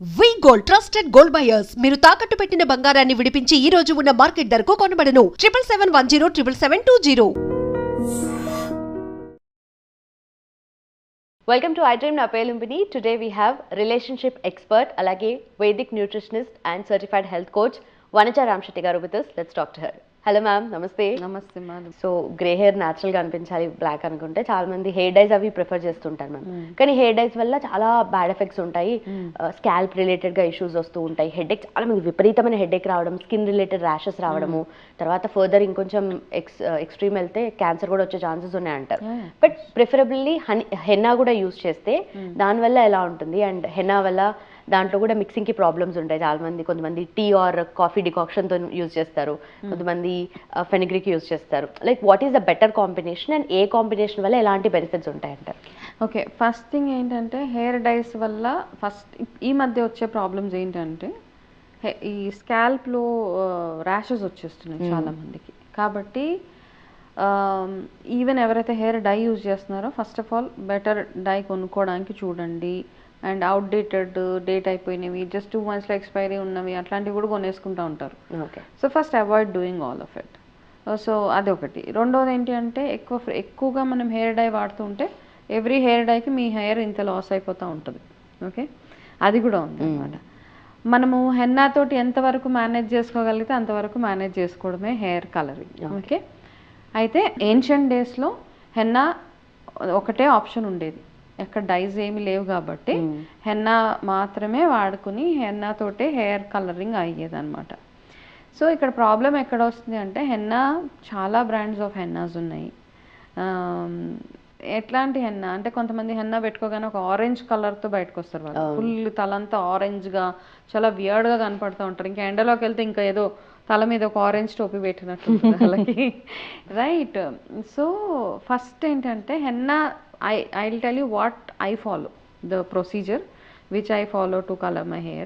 వి gold trusted gold buyers మీరు తాకట్టు పెట్టిన బంగారాన్ని విడిపించి ఈ రోజు ఉన్న మార్కెట్ ధరకు కొనబడను 7771077720. Welcome to iDream na పేరు Lumbini. Today we have relationship expert అలాగే Vedic nutritionist and certified health coach Vanija Ramshetty garu with us. Let's talk to her. Hello ma'am, నమస్తే. నమస్తే మేడం. సో గ్రే హెయిర్ న్యాచురల్గా అనిపించాలి, black అనుకుంటే చాలా మంది hair dyes అవి ప్రిఫర్ చేస్తుంటారు మ్యామ్. కానీ హెయిర్ డైస్ వల్ల చాలా బ్యాడ్ ఎఫెక్ట్స్ ఉంటాయి. స్కాల్ప్ రిలేటెడ్గా ఇష్యూస్ వస్తూ ఉంటాయి. హెడేక్, చాలా మంది విపరీతమైన హెడేక్ రావడం, స్కిన్ రిలేటెడ్ ర్యాషెస్ రావడము, తర్వాత ఫర్దర్ ఇంకొంచెం ఎక్స్ట్రీమ్ వెళ్తే క్యాన్సర్ కూడా వచ్చే ఛాన్సెస్ ఉన్నాయంటారు. బట్ ప్రిఫరబుల్లీ హెన్నా కూడా యూజ్ చేస్తే దానివల్ల ఎలా ఉంటుంది? అండ్ హెన్నా వల్ల దాంట్లో కూడా మిక్సింగ్కి ప్రాబ్లమ్స్ ఉంటాయి. చాలా మంది, కొంతమంది టీ ఆర్ కాఫీ డికాక్షన్తో యూజ్ చేస్తారు, కొంతమంది ఫెనిగ్రిక్ యూజ్ చేస్తారు. Like what is the better combination and A combination వల్ల ఎలాంటి బెనిఫిట్స్ ఉంటాయంటారు? ఓకే, ఫస్ట్ థింగ్ ఏంటంటే హెయిర్ డైస్ వల్ల ఫస్ట్ ఈ మధ్య వచ్చే ప్రాబ్లమ్స్ ఏంటంటే ఈ స్కాల్ప్లో ర్యాషెస్ వచ్చేస్తున్నాయి చాలా మందికి. కాబట్టి ఈవెన్ ఎవరైతే హెయిర్ డై యూజ్ చేస్తున్నారో first of all better dye కొనుక్కోవడానికి చూడండి. అండ్ అవుట్డేటెడ్, డేట్ అయిపోయినవి, జస్ట్ 2 monthsలో ఎక్స్పైరీ ఉన్నవి అట్లాంటివి కూడా కొనేసుకుంటూ ఉంటారు. Okay, so first avoid doing all of it. So అదొకటి. రెండోది ఏంటి అంటే ఎక్కువగా మనం హెయిర్ డై వాడుతూ ఉంటే ఎవ్రీ హెయిర్ డైకి మీ హెయిర్ ఇంత లాస్ అయిపోతూ ఉంటుంది. ఓకే, అది కూడా ఉంది అనమాట. మనము హెన్నాతోటి ఎంతవరకు మేనేజ్ చేసుకోగలిగితే అంతవరకు మేనేజ్ చేసుకోవడమే హెయిర్ కలరింగ్. ఓకే, అయితే ఏన్షియంట్ డేస్లో హెన్నా ఒకటే ఆప్షన్ ఉండేది, ఎక్కడ డైస్ ఏమి లేవు కాబట్టి హెన్నా మాత్రమే వాడుకుని హెన్నాతోటే హెయిర్ కలరింగ్ అయ్యేది అనమాట. సో ఇక్కడ ప్రాబ్లం ఎక్కడ వస్తుంది అంటే హెన్నా చాలా బ్రాండ్స్ ఆఫ్ హెన్నాస్ ఉన్నాయి. ఎట్లాంటి హెన్నా అంటే కొంతమంది హెన్నా పెట్టుకోగానే ఒక ఆరెంజ్ కలర్తో బయటకు వస్తారు, వాళ్ళు ఫుల్ తలంతా ఆరెంజ్గా చాలా వియర్డ్గా కనపడుతూ ఉంటారు. ఇంకా ఎండలోకి వెళ్తే ఇంకా ఏదో తల మీద ఒక ఆరెంజ్ టోపీ పెట్టినట్టు వాళ్ళకి, రైట్? సో ఫస్ట్ ఏంటంటే henna, I will tell you what I follow, the procedure which I follow to color my hair.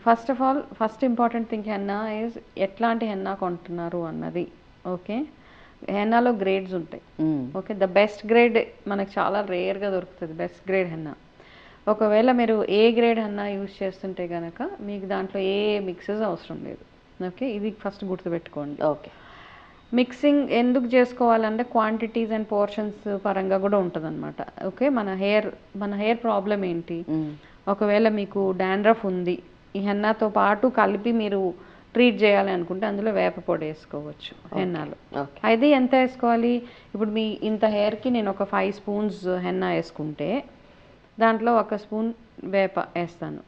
First of all, first important thing henna is ఎట్లాంటి హెన్నా కొంటున్నారు అన్నది. ఓకే, హెన్నాలో గ్రేడ్స్ ఉంటాయి. Okay, the best grade మనకు చాలా రేర్గా దొరుకుతుంది, best grade henna. ఒకవేళ మీరు ఏ గ్రేడ్ హెన్నా యూజ్ చేస్తుంటే కనుక మీకు దాంట్లో ఏ మిక్సెస్ అవసరం లేదు. ఓకే, ఇది ఫస్ట్ గుర్తుపెట్టుకోండి. ఓకే, మిక్సింగ్ ఎందుకు చేసుకోవాలంటే క్వాంటిటీస్ అండ్ పోర్షన్స్ పరంగా కూడా ఉంటుంది అనమాట. ఓకే, మన హెయిర్ ప్రాబ్లం ఏంటి? ఒకవేళ మీకు డాండ్రఫ్ ఉంది, ఈ హెన్నాతో పాటు కలిపి మీరు ట్రీట్ చేయాలి అనుకుంటే అందులో వేప పొడి వేసుకోవచ్చు హెన్నాలో. అది ఎంత వేసుకోవాలి? ఇప్పుడు మీ ఇంత హెయిర్కి నేను ఒక 5 spoons హెన్నా వేసుకుంటే దాంట్లో 1 spoon వేప వేస్తాను.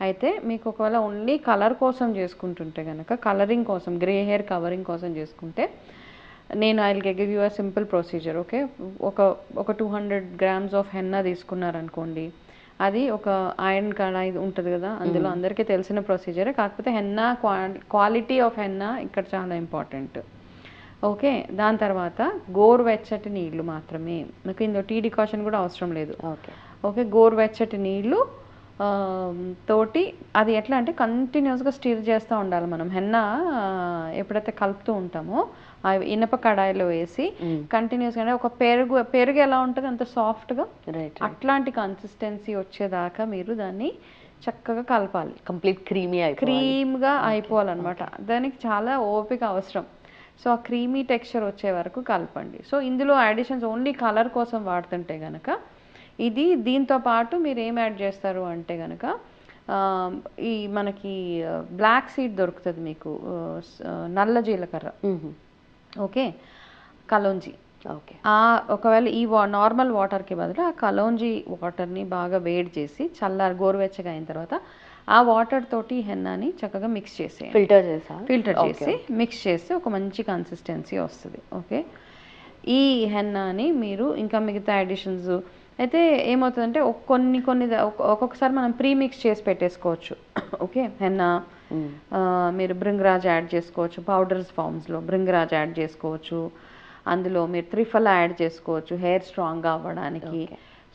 అయితే మీకు ఒకవేళ ఓన్లీ కలర్ కోసం చేసుకుంటుంటే కనుక, కలరింగ్ కోసం, గ్రే హెయిర్ కవరింగ్ కోసం చేసుకుంటే నేను I will give you a simple procedure. Okay, ఒక 200 grams ఆఫ్ హెన్నా తీసుకున్నారనుకోండి, అది ఒక ఐరన్ కడాయి ఉంటుంది కదా, అందులో అందరికీ తెలిసిన ప్రొసీజరే, కాకపోతే హెన్నా క్వాలిటీ ఆఫ్ హెన్నా ఇక్కడ చాలా ఇంపార్టెంట్. ఓకే, దాని తర్వాత గోరువెచ్చటి నీళ్ళు మాత్రమే, నాకు ఇందులో టీ డికాషన్ కూడా అవసరం లేదు. ఓకే, గోరువెచ్చటి నీళ్ళు తోటి, అది ఎట్లా అంటే కంటిన్యూస్గా స్టిర్ చేస్తూ ఉండాలి మనం. హెన్నా ఎప్పుడైతే కలుపుతూ ఉంటామో ఆ ఇనప కడాయిలో వేసి కంటిన్యూస్గా, అంటే ఒక పెరుగు ఎలా ఉంటుంది అంత సాఫ్ట్గా, అట్లాంటి కన్సిస్టెన్సీ వచ్చేదాకా మీరు దాన్ని చక్కగా కలపాలి. కంప్లీట్ క్రీమ్గా అయిపోవాలన్నమాట. దానికి చాలా ఓపిక అవసరం. సో ఆ క్రీమీ టెక్స్చర్ వచ్చే వరకు కలపండి. సో ఇందులో అడిషన్స్ ఓన్లీ కలర్ కోసం వాడుతుంటే కనుక ఇది, దీంతో పాటు మీరు ఏం యాడ్ చేస్తారు అంటే కనుక ఈ మనకి బ్లాక్ సీడ్ దొరుకుతుంది మీకు, నల్ల జీలకర్ర. ఓకే, కలోంజీ. ఓకే, ఒకవేళ ఈ నార్మల్ వాటర్కి బదులు ఆ కలోంజీ వాటర్ని బాగా వేడి చేసి గోరువెచ్చగా అయిన తర్వాత ఆ వాటర్ తోటి హెన్నాని చక్కగా మిక్స్ చేసి ఫిల్టర్ చేసి మిక్స్ చేస్తే ఒక మంచి కన్సిస్టెన్సీ వస్తుంది. ఓకే, ఈ హెన్నాని మీరు ఇంకా మిగతా అడిషన్స్ అయితే ఏమవుతుందంటే ఒక్కొక్కసారి మనం ప్రీమిక్స్ చేసి పెట్టేసుకోవచ్చు. ఓకే, హెన్నా మీరు భృంగరాజ్ యాడ్ చేసుకోవచ్చు, పౌడర్స్ ఫామ్స్లో భృంగరాజ్ యాడ్ చేసుకోవచ్చు, అందులో మీరు త్రిఫలా యాడ్ చేసుకోవచ్చు హెయిర్ స్ట్రాంగ్గా అవ్వడానికి.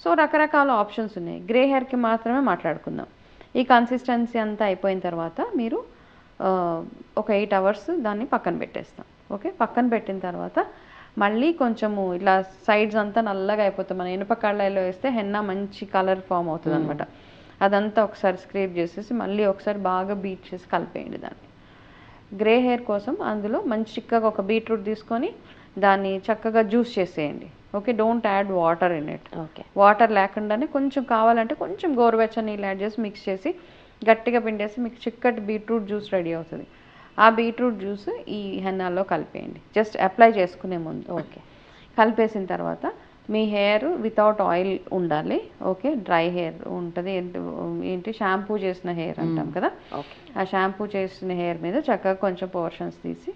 సో రకరకాల ఆప్షన్స్ ఉన్నాయి. గ్రే హెయిర్కి మాత్రమే మాట్లాడుకుందాం. ఈ కన్సిస్టెన్సీ అంతా అయిపోయిన తర్వాత మీరు ఒక 8 hours దాన్ని పక్కన పెట్టేస్తాం. ఓకే, పక్కన పెట్టిన తర్వాత మళ్ళీ కొంచెము ఇలా సైడ్స్ అంతా నల్లగా అయిపోతుంది. మన ఇనుప కళ్ళాయిలో వేస్తే హెన్నా మంచి కలర్ ఫామ్ అవుతుంది అనమాట. అదంతా ఒకసారి స్క్రేప్ చేసేసి మళ్ళీ ఒకసారి బాగా బీట్ చేసి కలిపేయండి దాన్ని. గ్రే హెయిర్ కోసం అందులో మంచి చిక్కగా ఒక బీట్రూట్ తీసుకొని దాన్ని చక్కగా జ్యూస్ చేసేయండి. Okay, don't add water in it. Okay, water లేకుండానే కొంచెం కావాలంటే కొంచెం గోరువెచ్చని నీళ్ళు యాడ్ చేసి మిక్స్ చేసి గట్టిగా పిండేసి మీకు చిక్కటి బీట్రూట్ జ్యూస్ రెడీ అవుతుంది. ఆ బీట్రూట్ జ్యూస్ ఈ హెన్నాలో కలిపేయండి జస్ట్ అప్లై చేసుకునే ముందు. ఓకే, కలిపేసిన తర్వాత మీ హెయిర్ వితౌట్ ఆయిల్ ఉండాలి. ఓకే, డ్రై హెయిర్ ఉంటుంది. ఏంటి షాంపూ చేసిన హెయిర్ అంటాం కదా, ఆ షాంపూ చేసిన హెయిర్ మీద చక్కగా కొంచెం పోర్షన్స్ తీసి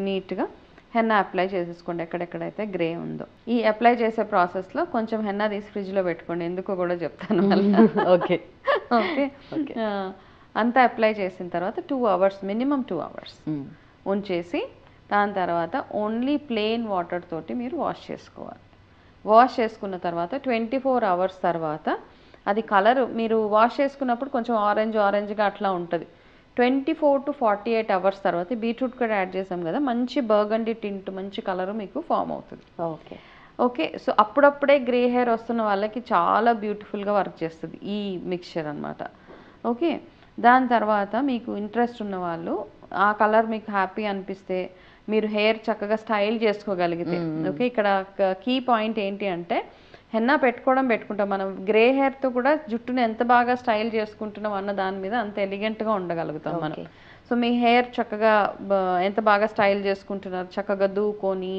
నీట్గా హెన్నా అప్లై చేసేసుకోండి ఎక్కడెక్కడైతే గ్రే ఉందో. ఈ అప్లై చేసే ప్రాసెస్లో కొంచెం హెన్నా తీసి ఫ్రిడ్జ్లో పెట్టుకోండి, ఎందుకో కూడా చెప్తాను మళ్ళీ. ఓకే ఓకే అంతా అప్లై చేసిన తర్వాత 2 hours మినిమం 2 hours ఉంచేసి దాని తర్వాత ఓన్లీ ప్లెయిన్ వాటర్ తోటి మీరు వాష్ చేసుకోవాలి. వాష్ చేసుకున్న తర్వాత 24 hours తర్వాత అది కలర్ మీరు వాష్ చేసుకున్నప్పుడు కొంచెం ఆరెంజ్గా అట్లా ఉంటుంది. 24 to 48 hours తర్వాత బీట్రూట్ కూడా యాడ్ చేసాం కదా, మంచి బర్గండీ టింట్ మంచి కలర్ మీకు ఫామ్ అవుతుంది. ఓకే ఓకే, సో అప్పుడప్పుడే గ్రే హెయిర్ వస్తున్న వాళ్ళకి చాలా బ్యూటిఫుల్గా వర్క్ చేస్తుంది ఈ మిక్చర్ అనమాట. ఓకే, దాని తర్వాత మీకు ఇంట్రెస్ట్ ఉన్న వాళ్ళు ఆ కలర్ మీకు హ్యాపీ అనిపిస్తే మీరు హెయిర్ చక్కగా స్టైల్ చేసుకోగలిగితే. ఓకే, ఇక్కడ కీ పాయింట్ ఏంటి అంటే హెన్నా పెట్టుకుంటాం మనం, గ్రే హెయిర్తో కూడా జుట్టుని ఎంత బాగా స్టైల్ చేసుకుంటున్నాం అన్న దాని మీద అంత ఎలిగెంట్గా ఉండగలుగుతాం మనం. సో మీ హెయిర్ చక్కగా ఎంత బాగా స్టైల్ చేసుకుంటున్నారు, చక్కగా దూకొని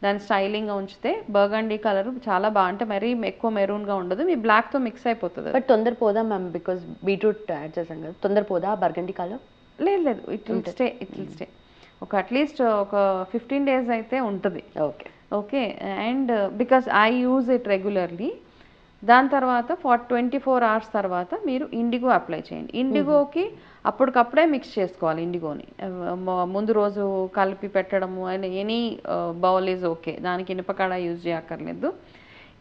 దాన్ని స్టైలింగ్గా ఉంచితే బర్గండీ కలర్ చాలా అంటే మరీ ఎక్కువ మెరూన్గా ఉండదు, మీ బ్లాక్తో మిక్స్ అయిపోతుంది. బట్ తొందర పోదా మ్యామ్, బికాస్ బీట్రూట్ యాడ్ చేసాం కదా, తొందర పోదా బర్గండీ కలర్? లేదు, ఇట్ విల్ స్టే ఒక అట్లీస్ట్ ఒక 15 days అయితే ఉంటుంది. Okay okay, and because I use it regularly. దాని తర్వాత 24 hours తర్వాత మీరు ఇండిగో అప్లై చేయండి. ఇండిగోకి అప్పటికప్పుడే మిక్స్ చేసుకోవాలి. ఇండిగోని ముందు రోజు కలిపి పెట్టడము and any bowl is okay, దానికి ఇనుపకాడ యూజ్ చేయక్కర్లేదు.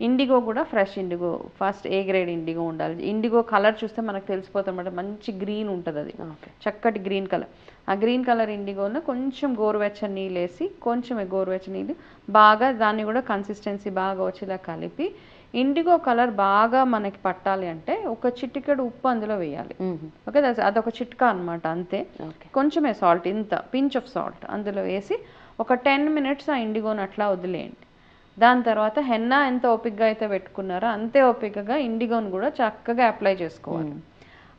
ఇండిగో కూడా fresh IndiGo, first A grade IndiGo ఉండాలి. ఇండిగో కలర్ చూస్తే మనకు తెలిసిపోతుంది అన్నమాట, మంచి గ్రీన్ ఉంటుంది, అది చక్కటి గ్రీన్ కలర్. ఆ గ్రీన్ కలర్ ఇండిగోలో కొంచెం గోరువెచ్చని నీళ్ళు వేసి, కొంచెం గోరువెచ్చని నీళ్ళు బాగా దాన్ని కూడా కన్సిస్టెన్సీ బాగా వచ్చేలా కలిపి, ఇండిగో కలర్ బాగా మనకి పట్టాలి అంటే ఒక చిటికెడు ఉప్పు అందులో వేయాలి. ఓకే, అదొక చిట్కా అనమాట, అంతే. కొంచెమే సాల్ట్, ఇంత పించ్ ఆఫ్ సాల్ట్ అందులో వేసి ఒక 10 minutes ఆ ఇండిగోని అట్లా వదిలేయండి. దాని తర్వాత హెన్నా ఎంత ఓపికగా అయితే పెట్టుకున్నారో అంతే ఓపికగా ఇండిగోని కూడా చక్కగా అప్లై చేసుకోవాలి.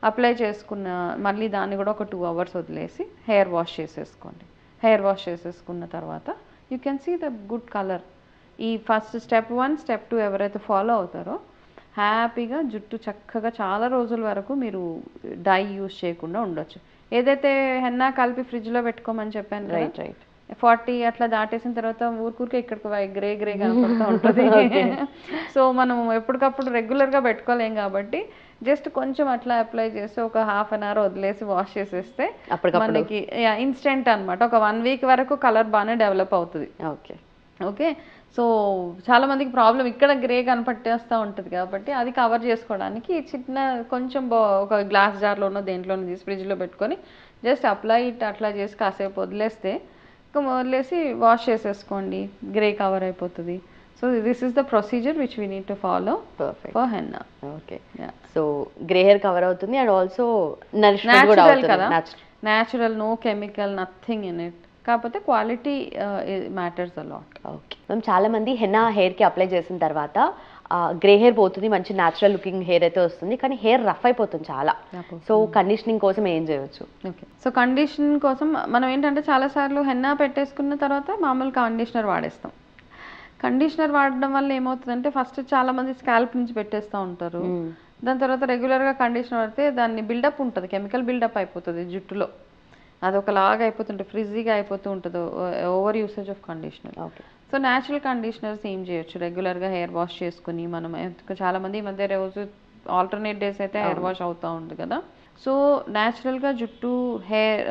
అప్లై చేసుకున్న మళ్ళీ దాన్ని కూడా ఒక 2 hours వదిలేసి హెయిర్ వాష్ చేసేసుకోండి. హెయిర్ వాష్ చేసేసుకున్న తర్వాత you can see the good colour. ఈ ఫస్ట్ స్టెప్ 1 స్టెప్ 2 ఎవరైతే ఫాలో అవుతారో హ్యాపీగా జుట్టు చక్కగా చాలా రోజుల వరకు మీరు డై యూజ్ చేయకుండా ఉండొచ్చు. ఏదైతే హెన్నా కలిపి ఫ్రిడ్జ్లో పెట్టుకోమని చెప్పాను, రైట్ 40 అట్లా దాటేసిన తర్వాత ఊరికే ఇక్కడికి గ్రే కనపడుతూ ఉంటుంది. సో మనం ఎప్పటికప్పుడు రెగ్యులర్గా పెట్టుకోలేం కాబట్టి జస్ట్ కొంచెం అట్లా అప్లై చేసి ఒక 1/2 hour వదిలేసి వాష్ చేసేస్తే మనకి ఇన్స్టెంట్ అనమాట. ఒక 1 week వరకు కలర్ బాగానే డెవలప్ అవుతుంది. ఓకే ఓకే, సో చాలా మందికి ప్రాబ్లం ఇక్కడ గ్రే కనపట్టేస్తూ ఉంటుంది కాబట్టి అది కవర్ చేసుకోవడానికి చిన్న కొంచెం ఒక గ్లాస్ జార్లోనో దేంట్లోనో తీసి ఫ్రిడ్జ్లో పెట్టుకొని జస్ట్ అప్లై అట్లా చేసి కాసేపు వదిలేస్తే వదిలేసి వాష్ చేసేసుకోండి, గ్రే కవర్ అయిపోతుంది. So this is the procedure which we need to follow for henna. Okay, so grey hair cover అవుతుంది అండ్ ఆల్సో న్యాచురల్ కదా, natural, no chemical, nothing in it. కాకపోతే quality matters a lot. Okay ma'am, చాలా మంది henna హెయిర్కి apply చేసిన తర్వాత grey hair పోతుంది, మంచి న్యాచురల్ లుకింగ్ హెయిర్ అయితే వస్తుంది, కానీ హెయిర్ రఫ్ అయిపోతుంది చాలా. సో కండిషనింగ్ కోసం ఏం చేయవచ్చు? ఓకే, సో కండిషనింగ్ కోసం మనం ఏంటంటే చాలాసార్లు హెన్నా పెట్టేసుకున్న తర్వాత మామూలు కండిషనర్ వాడేస్తాం. కండిషనర్ వాడడం వల్ల ఏమవుతుందంటే ఫస్ట్ చాలా మంది స్కాల్ప్ నుంచి పెట్టేస్తూ ఉంటారు. దాని తర్వాత రెగ్యులర్గా కండిషనర్ వాడితే దాన్ని బిల్డప్ ఉంటుంది, కెమికల్ బిల్డప్ అయిపోతుంది జుట్టులో, అది ఒకలాగా అయిపోతుంటుంది, ఫ్రిజీగా అయిపోతూ ఉంటుంది over usage of conditioner. Okay, so natural conditioners ఏం చేయొచ్చు, రెగ్యులర్గా హెయిర్ వాష్ చేసుకుని మనం చాలామంది ఈ మధ్య రోజు ఆల్టర్నేట్ డేస్ అయితే హెయిర్ వాష్ అవుతూ ఉంది కదా. సో న్యాచురల్గా జుట్టు హెయిర్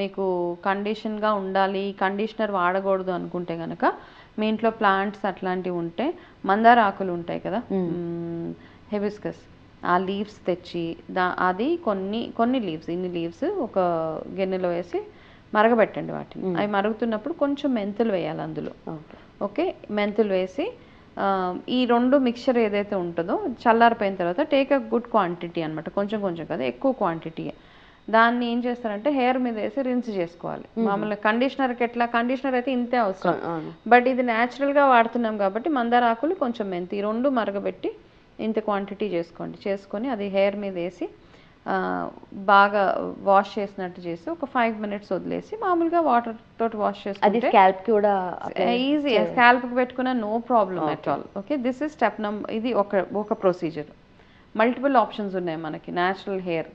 మీకు కండిషన్గా ఉండాలి, కండిషనర్ వాడకూడదు అనుకుంటే కనుక మీ ఇంట్లో ప్లాంట్స్ అట్లాంటివి ఉంటే మందార ఆకులు ఉంటాయి కదా, హెబిస్కస్, ఆ లీవ్స్ తెచ్చి అది కొన్ని లీవ్స్, ఇన్ని లీవ్స్ ఒక గిన్నెలో వేసి మరగబెట్టండి వాటిని. అవి మరుగుతున్నప్పుడు కొంచెం మెంతులు వేయాలి అందులో. ఓకే, మెంతులు వేసి ఈ రెండు మిక్చర్ ఏదైతే ఉంటుందో చల్లారిపోయిన తర్వాత టేక్ అ గుడ్ క్వాంటిటీ అనమాట, కొంచెం కొంచెం కదా, ఎక్కువ క్వాంటిటీ. దాన్ని ఏం చేస్తారంటే హెయిర్ మీద వేసి రిన్స్ చేసుకోవాలి. మామూలుగా కండిషనర్కి ఎట్లా, కండిషనర్ అయితే ఇంతే అవసరం, బట్ ఇది న్యాచురల్గా వాడుతున్నాం కాబట్టి మందార ఆకులు కొంచెం మెంతి ఈ రెండు మరగబెట్టి ఇంత క్వాంటిటీ చేసుకొని అది హెయిర్ మీద వేసి బాగా వాష్ చేసినట్టు చేసి ఒక 5 minutes వదిలేసి మామూలుగా వాటర్ తోటి వాష్ చేసుకుంటే స్కాల్ప్ కూడా ఈజీ, స్కాల్ప్కి పెట్టుకున్న no problem at all. Okay, this is step ఇది ఒక ప్రొసీజర్. మల్టిపుల్ ఆప్షన్స్ ఉన్నాయి మనకి న్యాచురల్ హెయిర్.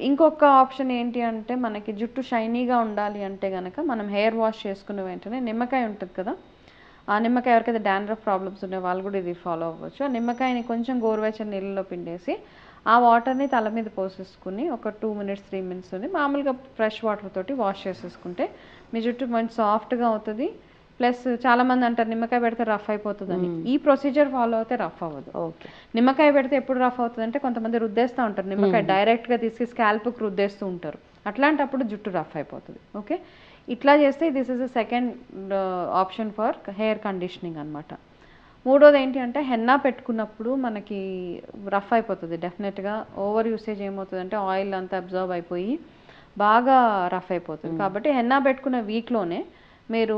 ఇంకొక ఆప్షన్ ఏంటి అంటే మనకి జుట్టు షైనీగా ఉండాలి అంటే కనుక మనం హెయిర్ వాష్ చేసుకున్న వెంటనే నిమ్మకాయ ఉంటుంది కదా, ఆ నిమ్మకాయ ఎవరికైతే డాండ్రఫ్ ప్రాబ్లమ్స్ ఉన్నాయో వాళ్ళు కూడా ఇది ఫాలో అవ్వచ్చు. ఆ నిమ్మకాయని కొంచెం గోరువెచ్చని నీళ్ళలో పిండేసి ఆ వాటర్ని తల మీద పోసేసుకుని ఒక 2 minutes 3 minutes ఉంది మామూలుగా ఫ్రెష్ వాటర్ తోటి వాష్ చేసేసుకుంటే మీ జుట్టు మంచి సాఫ్ట్గా అవుతుంది. ప్లస్ చాలామంది అంటారు నిమ్మకాయ పెడితే రఫ్ అయిపోతుందని. ఈ ప్రొసీజర్ ఫాలో అయితే రఫ్ అవ్వదు. నిమ్మకాయ పెడితే ఎప్పుడు రఫ్ అవుతుంది అంటే కొంతమంది రుద్దేస్తూ ఉంటారు, నిమ్మకాయ డైరెక్ట్గా తీసి స్కాల్ప్కి రుద్దేస్తూ ఉంటారు, అట్లాంటప్పుడు జుట్టు రఫ్ అయిపోతుంది. ఓకే, ఇట్లా చేస్తే this is a second option for hair conditioning అనమాట. మూడోది ఏంటి అంటే హెన్నా పెట్టుకున్నప్పుడు మనకి రఫ్ అయిపోతుంది డెఫినెట్గా. ఓవర్ యూసేజ్ ఏమవుతుంది అంటే ఆయిల్ అంతా అబ్జర్వ్ అయిపోయి బాగా రఫ్ అయిపోతుంది. కాబట్టి హెన్నా పెట్టుకున్న వీక్లోనే మీరు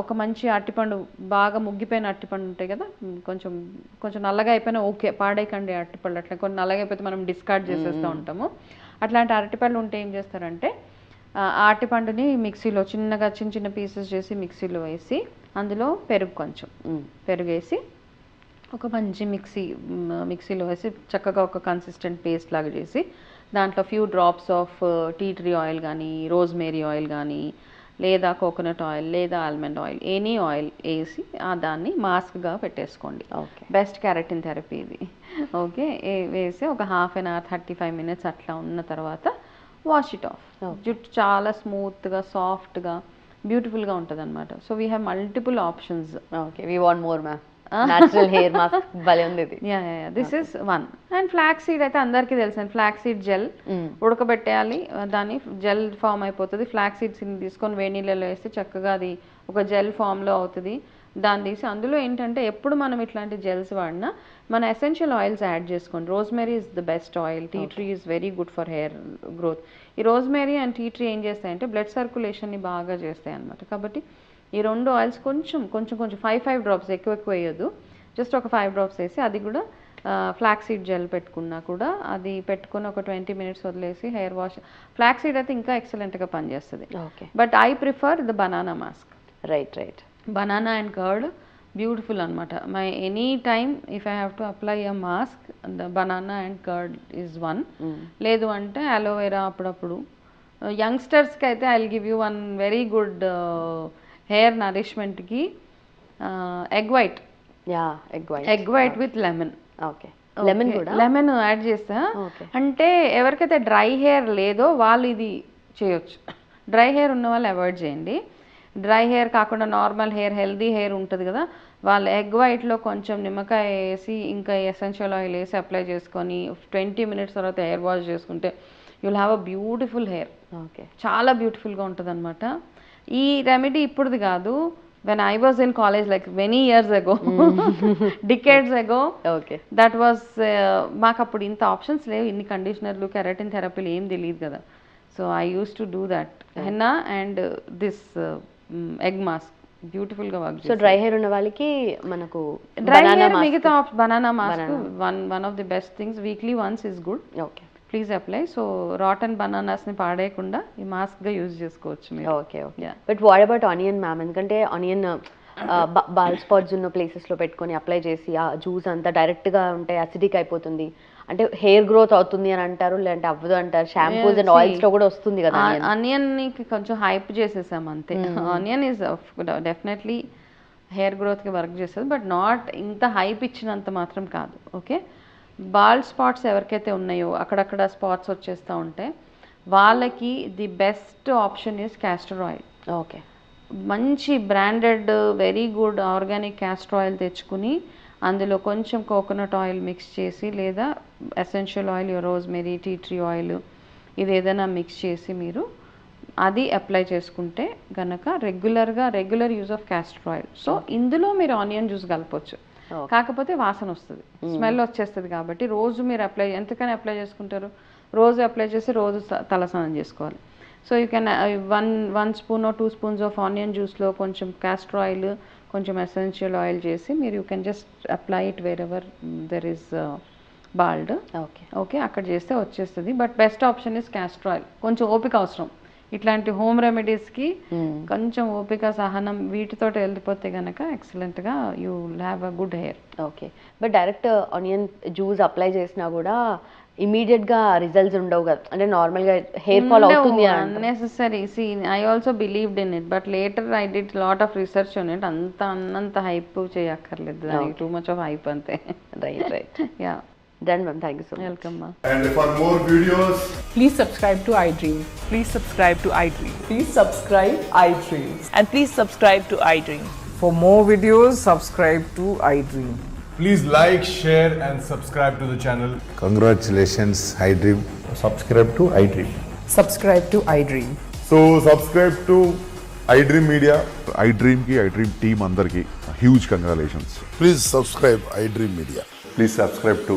ఒక మంచి అరటిపండు, బాగా ముగ్గిపోయిన అరటిపండు ఉంటాయి కదా, కొంచెం కొంచెం నల్లగా అయిపోయినా ఓకే, పాడేయకండి అరటిపళ్ళు. అట్లా కొన్ని నల్లగా అయిపోతే మనం డిస్కార్డ్ చేసేస్తూ ఉంటాము. అట్లాంటి అరటిపళ్ళు ఉంటే ఏం చేస్తారంటే ఆ అరటిపండుని మిక్సీలో చిన్నగా చిన్న చిన్న పీసెస్ చేసి మిక్సీలో వేసి అందులో పెరుగు కొంచెం పెరుగేసి ఒక మంచి మిక్సీలో వేసి చక్కగా ఒక కన్సిస్టెంట్ పేస్ట్ లాగా చేసి దాంట్లో few drops of tea tree oil కానీ, రోజ్మేరీ ఆయిల్ కానీ, లేదా కోకోనట్ ఆయిల్ లేదా ఆల్మండ్ ఆయిల్, ఎనీ ఆయిల్ వేసి దాన్ని మాస్క్గా పెట్టేసుకోండి. బెస్ట్ కెరటిన్ థెరపీ ఇది. ఓకే, వేసి ఒక 1/2 an hour 35 minutes అట్లా ఉన్న తర్వాత వాష్ ఇట్ ఆఫ్. జుట్టు చాలా స్మూత్గా సాఫ్ట్గా బ్యూటిఫుల్గా ఉంటుంది అనమాట. So we have multiple options. Okay, we want more ma'am. Natural hair mask భలే ఉంది ఇది. This is one. And flax seed అయితే అందరికీ తెలుసు, ఫ్లాక్స్ సీడ్ జెల్ ఉడకబెట్టేయాలి, దాన్ని జెల్ ఫామ్ అయిపోతుంది. ఫ్లాక్స్ సీడ్స్ని తీసుకొని వేడి నీళ్ళలో వేస్తే చక్కగా అది ఒక జెల్ ఫామ్లో అవుతుంది. దాన్ని తీసి అందులో ఏంటంటే ఎప్పుడు మనం ఇట్లాంటి జెల్స్ వాడినా మన ఎసెన్షియల్ ఆయిల్స్ యాడ్ చేసుకోండి. Rosemary is the best oil, tea tree is very good for hair growth. ఈ రోజ్మేరీ అండ్ టీ ట్రీ ఏం చేస్తాయంటే బ్లడ్ సర్క్యులేషన్ని బాగా చేస్తాయి అనమాట. కాబట్టి ఈ రెండు ఆయిల్స్ కొంచెం 5 drops, ఎక్కువ వేయొద్దు, జస్ట్ ఒక 5 drops వేసి అది కూడా ఫ్లాక్స్ సీడ్ జెల్ పెట్టుకున్నా కూడా అది పెట్టుకుని ఒక 20 minutes వదిలేసి హెయిర్ వాష్. ఫ్లాక్స్ సీడ్ అయితే ఇంకా ఎక్సలెంట్గా పనిచేస్తుంది. But I prefer the banana mask. Right. Banana and curd beautiful అనమాట. My any time if I have to apply a mask the banana and curd is one. లేదు అంటే aloe vera అప్పుడప్పుడు. యంగ్స్టర్స్కి అయితే I will give you one very good hair నరిష్మెంట్కి egg white with lemon. Lemon add చేస్తా. అంటే ఎవరికైతే dry hair లేదో వాళ్ళు ఇది చేయొచ్చు. డ్రై హెయిర్ ఉన్న వాళ్ళు అవాయిడ్ చేయండి. డ్రై హెయిర్ కాకుండా నార్మల్ హెయిర్, హెల్దీ హెయిర్ ఉంటుంది కదా, వాళ్ళు ఎగ్ వైట్లో కొంచెం నిమ్మకాయ వేసి ఇంకా ఎసెన్షియల్ ఆయిల్ వేసి అప్లై చేసుకొని 20 minutes తర్వాత హెయిర్ వాష్ చేసుకుంటే you'll have a beautiful hair. చాలా బ్యూటిఫుల్గా ఉంటుంది అనమాట. ఈ రెమెడీ ఇప్పుడుది కాదు, when I was in college like many years ago, decades ago, that was మాకు అప్పుడు ఇంత ఆప్షన్స్ లేవు, ఇన్ని కండిషనర్లు, కెరటిన్ థెరపీలు ఏం తెలియదు కదా. So I use to do that henna and this egg mask బ్యూటిఫుల్గా వర్క్. సో డ్రై హెయిర్ ఉన్న వాళ్ళకి మనకు డ్రై హెయిర్ మిగతా banana mask one of the best things. Weekly once is good. Okay, please apply. So rotten బనానాస్ని పాడేయకుండా ఈ మాస్క్గా use చేసుకోవచ్చు మీరు. Okay. But what about onion ma'am? ఎందుకంటే ఆనియన్ బాల్ స్పాట్స్ ఉన్న ప్లేసెస్లో పెట్టుకొని అప్లై చేసి ఆ జ్యూస్ అంతా డైరెక్ట్గా ఉంటే అసిడిక్ అయిపోతుంది, అంటే హెయిర్ గ్రోత్ అవుతుంది అని అంటారు, లేదంటే అవ్వదు అంటారు. షాంపూస్ అండ్ ఆయిల్స్లో కూడా వస్తుంది కదా. ఆనియన్ని కొంచెం హైప్ చేసేసాం అంతే. ఆనియన్ ఈజ్ డెఫినెట్లీ హెయిర్ గ్రోత్కి వర్క్ చేస్తుంది, బట్ నాట్ ఇంత హైప్ ఇచ్చినంత మాత్రం కాదు. ఓకే, బాల్డ్ స్పాట్స్ ఎవరికైతే ఉన్నాయో అక్కడక్కడ స్పాట్స్ వచ్చేస్తూ ఉంటే వాళ్ళకి the best option is castor oil. Okay, మంచి branded very good organic castor oil తెచ్చుకుని అందులో కొంచెం కోకోనట్ ఆయిల్ మిక్స్ చేసి లేదా essential oil, rosemary, tea tree oil, ఇది ఏదైనా మిక్స్ చేసి మీరు అది అప్లై చేసుకుంటే గనక regular use of castor oil. So ఇందులో మీరు ఆనియన్ జ్యూస్ కలపొచ్చు, కాకపోతే వాసన వస్తుంది, స్మెల్ వచ్చేస్తుంది. కాబట్టి రోజు మీరు ఎంతకని అప్లై చేసుకుంటారు, రోజు అప్లై చేసి రోజు తలస్నానం చేసుకోవాలి. So you can 1 spoon 2 spoons of onion జ్యూస్లో కొంచెం క్యాస్టర్ ఆయిల్, కొంచెం ఎసెన్షియల్ ఆయిల్ చేసి మీరు you can just apply it wherever there is bald. Okay, అక్కడ చేస్తే వచ్చేస్తుంది. But best option is castor oil. కొంచెం ఓపిక అవసరం ఇట్లాంటి హోమ్ రెమెడీస్కి, కొంచెం ఓపిక సహనం వీటితో వెళ్ళిపోతే కనుక ఎక్సలెంట్గా you have a good hair. Okay, but direct onion juice apply చేసినా కూడా ఇమీడియట్గా రిజల్ట్స్ ఉండవు కదా, అంటే నార్మల్గా హెయిర్ ఫాల్ అవుతుంది. Unnecessary. See I also believed in it, but later I did lot of research on it. అన్నంత హైప్ చేయక్కర్లేదు, దానికి టూ మచ్ ఆఫ్ హైప్ అంతే. Right. Yeah, done ma'am, thank you so much. Welcome మా. And for more videos, Please subscribe to iDream. Please subscribe to iDream. Please subscribe iDream. And please subscribe to iDream. For more videos, subscribe to iDream. please like, share and subscribe to the channel. Congratulations, iDream. Subscribe to iDream. Subscribe to iDream. So subscribe to iDream Media. iDream ki iDream team అందరికి huge congratulations. Please subscribe iDream Media. Please subscribe to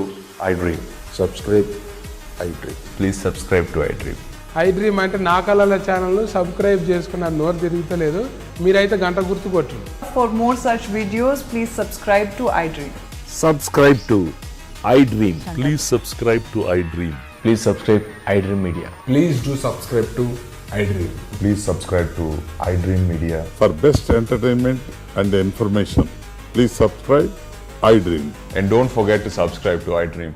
iDream. Subscribe iDream. Please subscribe to iDream. iDream అంటే నా కళల ఛానల్ను subscribe చేసుకున్న నోరు తిరుగుతలేదు, మీరైతే గంట గుర్తు కొట్టండి. For more such videos, please subscribe to iDream. Subscribe to iDream. Please subscribe to iDream. Please subscribe iDream Media. Please do subscribe to iDream. Please subscribe to iDream Media. For best entertainment and information, please subscribe iDream. And don't forget to subscribe to iDream.